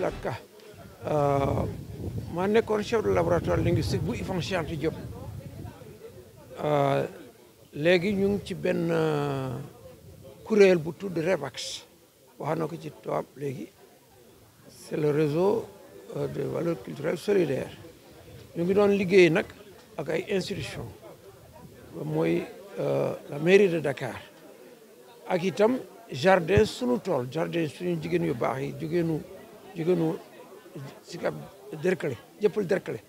Abdoulaye Ka maa nekkoon chef de laboratoire linguistique bu IFAN Cheikh Anta Diop léegi ñu ngi ci benn kuréel bu tudd REVAX wax na ko ci tubaab léegi c'est le réseau de valeurs culturelles solidaires ñu ngi doon liggéey nag ak ay institutions mooy la mairie de Dakar ak itam jardin sunu tool jardin suñu jigéen yu baax yi jigéenu Sicap Derklé jëppal Derklé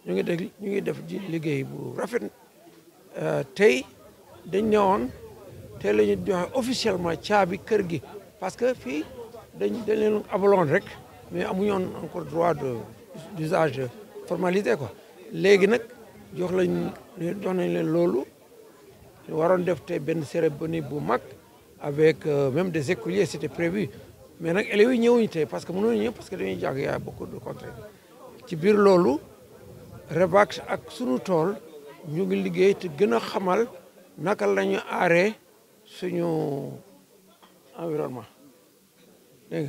ñu ngi def ji liggéey bu rafet tey dañ ñëwoon tey la ñu joxe officiellement caabi kër gi parce que fii dañ leen abaloon rek mais amuñu woon encore droit d'usage formalité quoi léegi nag jox nañ leen loolu waroon def tey benn cérémonie bu mag avec même des écoliers c'était prévu mais nag élèves yi ñëwuñu tey parce que mënuñu ñëw parce que dañuy jàng y a beaucoup de contraintes ci biir loolu REVAX ak sunu tool ñu ngi liggéey te gën a xamal naka la ñu aaree suñu environnement dégg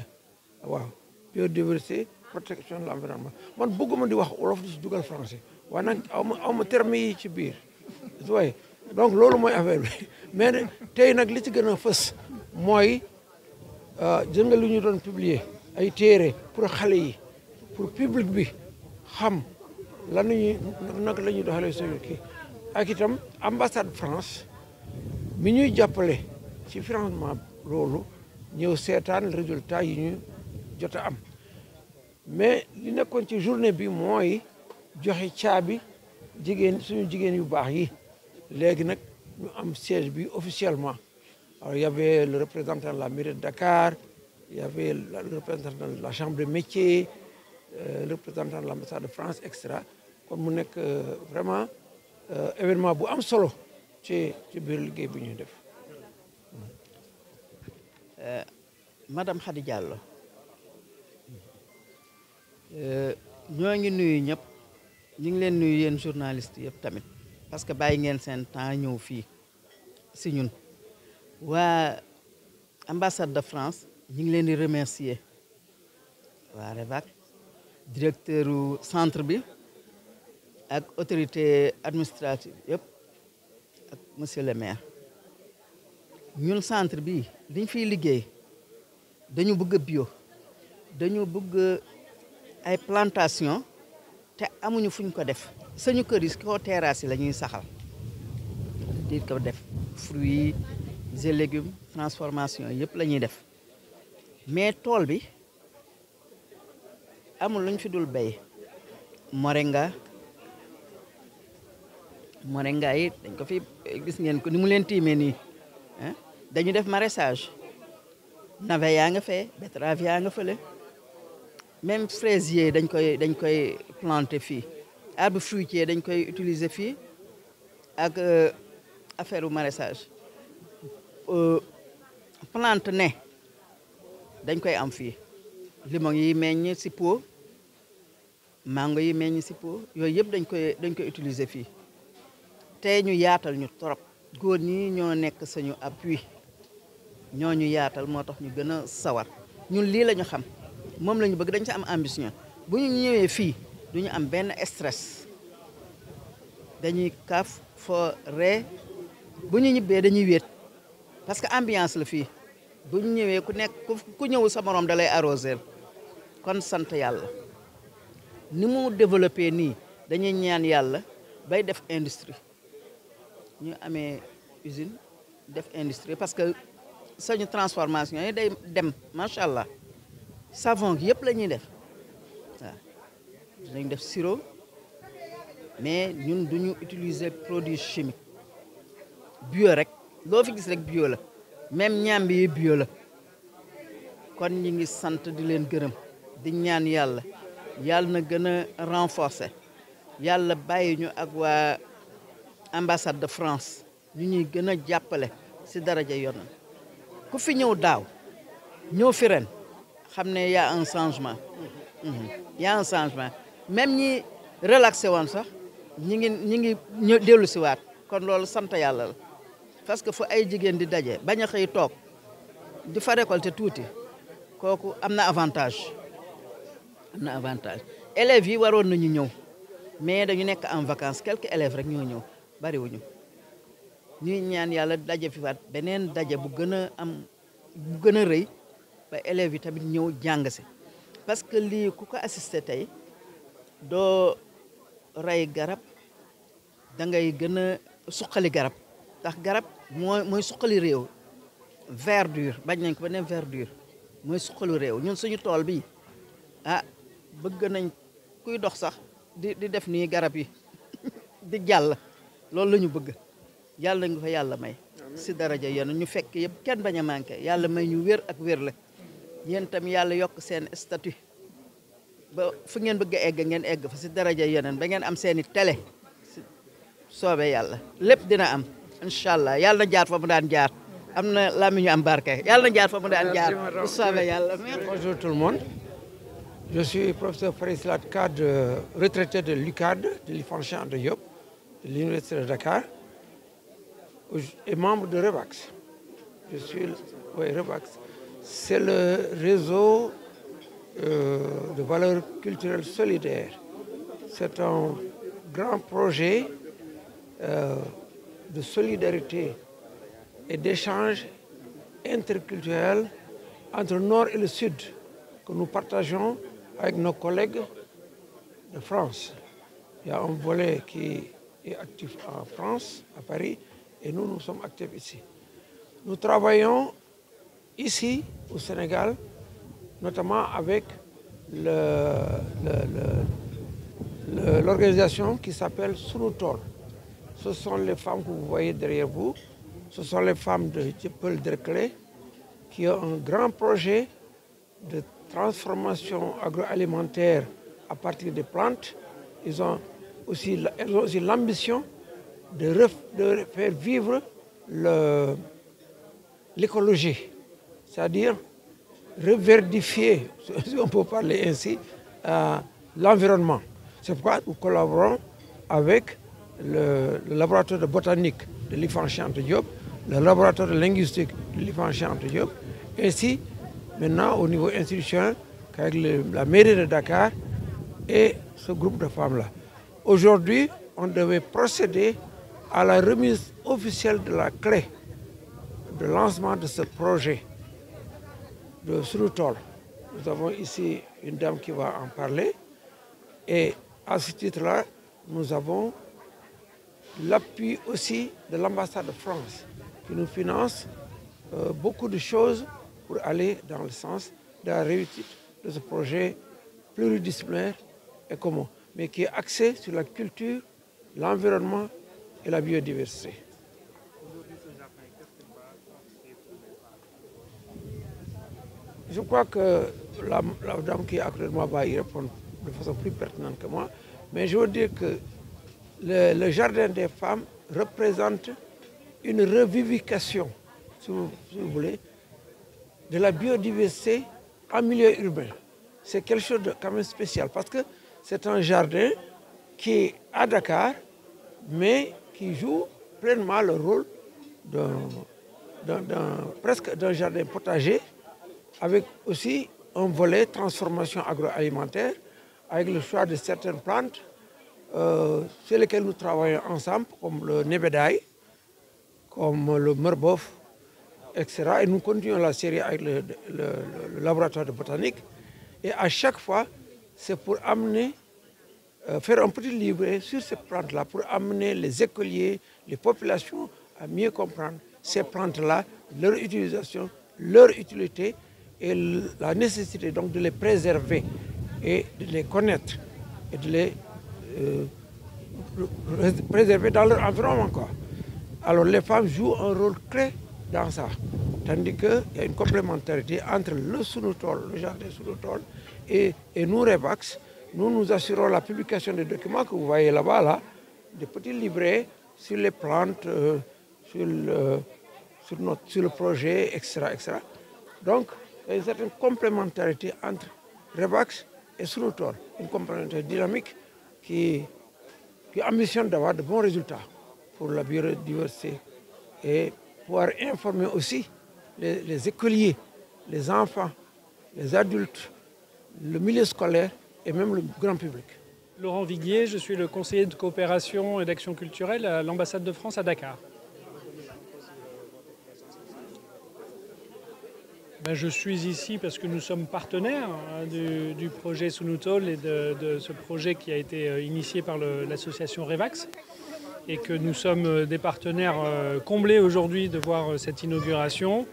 nga waaw biodiversité protection de l'environnement man bëgguma di wax wolof di ci dugal français waaye nag aw ma terme yi ci biir waaye donc loolu mooy affaire bi mais tey nag li ci gën a fës mooy jël nga lu ñu doon publier ay téere pour xale yi pour public bi xam lan la ñuy naka la ñuy doxalee suñu kii ak itam ambassade France mi ñuy jàppale ci financement loolu ñëw seetaan résultat yi ñu jot a am mais li nekkoon ci journée bi mooy joxe caabi suñu jigéen yu baax yi léegi nag ñu am siège bi officiellement alors il y avait le représentant de la mairie de Dakar il y avait le représentant de la chambre de métier le représentant de l'ambassade de France et cetera kon mu nekk vraiment événement bu am solo ci biir liggéey bi ñuy def. Madame Khady Diallo ñoo ngi nuyu ñëpp ñu ngi leen nuyu yéen journalistes yëpp tamit parce que bàyyi ngeen seen temps ñëw fii si ñun waa ambassade de France ñu ngi leen di remercier waa REVAC directeur centre bi ak autorité administrative yëpp ak monsieur le maire ñun centre bi liñ fiy liggéey dañu bëgg bio dañu bëgg ay plantation te amuñu fuñ ko def suñu kër yi ko terrasse yi la ñuy saxal di ko def fruits et légumes transformation yëpp la ñuy def mais tool bi amul luñ fi dul béy moringa yi dañ ko fi gis ngeen ko ni mu leen tiimee nii dañu def maraîchage navet yaa nga fee betterave yaa nga fële même fraisier dañ koy planter fii arbre fruitier dañ koy utiliser fii ak affaire u maraîchage plante ne dañ koy am fii limon yi meññ si pot mango yi meññ si pot yooyu yëpp dañ koy utiliser fii te ñu yaatal ñu trop góor ñi ñoo nekk suñu appui ñoo ñu yaatal moo tax ñu gën a sawar ñun lii la ñu xam moom la ñu bëgg dañ ci am ambition bu ñu ñëwee fii du ñu am benn stress dañuy kaf fo ree bu ñu ñibbee dañuy wéet parce que ambiance la fii bu ñu ñëwee ku nekk ku ñëw sa morom da lay arroser kon sant yàlla ni mu développé nii dañuy ñaan yàlla bay def industrie ñu amee usine def industrie parce que suñu transformation yi day dem macha allah savon yëpp la ñuy def waaw dinañ def sirop mais ñun duñu utiliser produit chimique bio rek loo fi gis rek bio la même ñambi yi bio la kon ñi ngi sant di leen gërëm di ñaan yàlla na gën a renforcer yàlla bàyyi ñu ak waa ambassade de France ñu ñuy gën a jàppale si daraja yoon ku fi ñëw daaw ñëw fi ren xam ne y a un changement y a un changement même ñi relaxé woon sax ñi ngi dellu si waat kon loolu sant yàlla la parce que fu ay jigéen di daje bañ a xëy toog di fa récolter tuuti kooku am na avantage am na avantage élèves yi waroon nañu ñëw mais dañu nekk en vacances quelques élèves rek ñoo ñëw bariwuñu ñuy ñaan yàlla daje fi waat beneen daje bu gën a am bu gën a rëy ba élèves yi tamit ñëw jàng si parce que lii ku ko assisté tey doo rey garab da ngay gën a suqali garab ndax garab mooy suqali réew verdure bañ nañ ko ba ne verdure mooy suqali réew ñun suñu tool bi ah bëgg nañ kuy dox sax di def nii garab yi di jàll loolu la ñu bëgg yàlla nga fa yàlla may si daraja yéen ñu fekk yëpp kenn bañ a manqué yàlla may ñu wér ak wér la yéen tam yàlla yokk seen statut ba fu ngeen bëgg a egg ngeen egg fa si daraja yeneen ba ngeen am seeni télé si soobee yàlla lépp dina am incha allah yàlla na jaar fa mu daan jaar am na làmmiñ ñu am barke yàlla na jaar fa mu daan jaar bu soobee yàlla. Bonjour tout le monde, je suis professeur Faris Lat Kad, retraité de l'UCAD, de l'Ifan Cheikh Anta Diop, de l'Université de Dakar, et membre de REVAX. Je suis, oui, REVAX. C'est le réseau de valeurs culturelles solidaires. C'est un grand projet de solidarité et d'échange interculturel entre le Nord et le Sud que nous partageons avec nos collègues de France. Il y a un volet qui est actif en France, à Paris, et nous sommes actifs ici. Nous travaillons ici, au Sénégal, notamment avec l'organisation qui s'appelle Sunu Tool. Ce sont les femmes que vous voyez derrière vous. Ce sont les femmes de Dieuppeul-Derklé qui ont un grand projet de transformation agroalimentaire à partir des plantes. Elles ont aussi l'ambition de faire vivre l'écologie, c'est-à-dire reverdifier, si on peut parler ainsi, l'environnement. C'est pourquoi nous collaborons avec le laboratoire de botanique de l'Ifan Cheikh Anta Diop, le laboratoire de linguistique de l'Ifan Cheikh Anta Diop, ainsi maintenant au niveau institutionnel avec la mairie de Dakar et ce groupe de femmes-là. Aujourd'hui, on devait procéder à la remise officielle de la clé de lancement de ce projet de Sunu Tool. Nous avons ici une dame qui va en parler et à ce titre-là, nous avons l'appui aussi de l'ambassade de France qui nous finance beaucoup de choses pour aller dans le sens de la réussite de ce projet pluridisciplinaire et commun, mais qui est axé sur la culture, l'environnement et la biodiversité. Je crois que la dame qui est à côté de moi va y répondre de façon plus pertinente que moi, mais je veux dire que le jardin des femmes représente une revivification, si vous voulez, de la biodiversité en milieu urbain. C'est quelque chose de quand même spécial parce que c'est un jardin qui est à Dakar, mais qui joue pleinement le rôle presque d'un jardin potager, avec aussi un volet transformation agroalimentaire, avec le choix de certaines plantes sur lesquelles nous travaillons ensemble, comme le nebedaï, comme le meurbof, etc. Et nous continuons la série avec le laboratoire de botanique. Et à chaque fois, c'est pour amener, faire un petit livret sur ces plantes-là, pour amener les écoliers, les populations à mieux comprendre ces plantes-là, leur utilisation, leur utilité et la nécessité donc de les préserver et de les connaître et de les préserver dans leur environnement, quoi. Alors les femmes jouent un rôle clé dans ça, tandis qu'il y a une complémentarité entre le Sunu Tool, le jardin Sunu Tool et nous, REVAX. Nous assurons la publication des documents que vous voyez là-bas, là, des petits livrets sur les plantes, sur le projet, etc., etc. Donc, il y a une certaine complémentarité entre REVAX et Sunu Tool, une complémentarité dynamique qui ambitionne d'avoir de bons résultats pour la biodiversité et pouvoir informer aussi les écoliers, les enfants, les adultes, le milieu scolaire et même le grand public. Laurent Viguier, je suis le conseiller de coopération et d'action culturelle à l'ambassade de France à Dakar. Je suis ici parce que nous sommes partenaires du projet Sunutol et de ce projet qui a été initié par l'association Revax et que nous sommes des partenaires comblés aujourd'hui de voir cette inauguration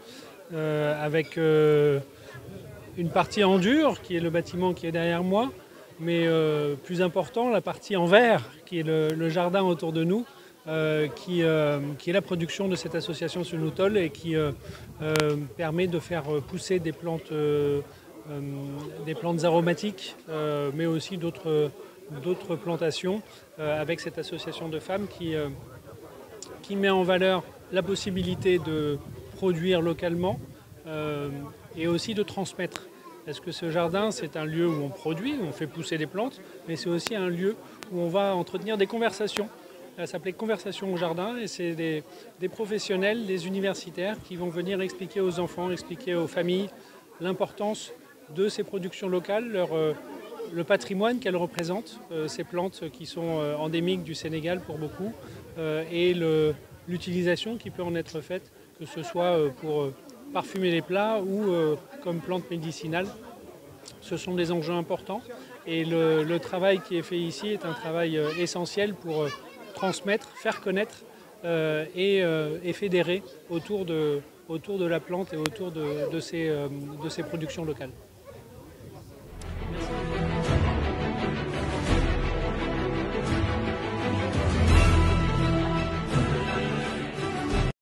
avec une partie en dur qui est le bâtiment qui est derrière moi, mais plus important, la partie en verre qui est le jardin autour de nous. Qui est la production de cette association Sunutol et qui permet de faire pousser des plantes aromatiques, mais aussi d'autres plantations avec cette association de femmes qui met en valeur la possibilité de produire localement et aussi de transmettre. Parce que ce jardin, c'est un lieu où on produit, où on fait pousser des plantes, mais c'est aussi un lieu où on va entretenir des conversations. Ça s'appelait Conversation au jardin et c'est des professionnels, des universitaires qui vont venir expliquer aux enfants, expliquer aux familles l'importance de ces productions locales, le patrimoine qu'elles représentent, ces plantes qui sont endémiques du Sénégal pour beaucoup, et l'utilisation qui peut en être faite, que ce soit pour parfumer les plats ou comme plante médicinale. Ce sont des enjeux importants et le travail qui est fait ici est un travail essentiel pour transmettre, faire connaître et fédérer autour de la plante et autour de ces productions locales.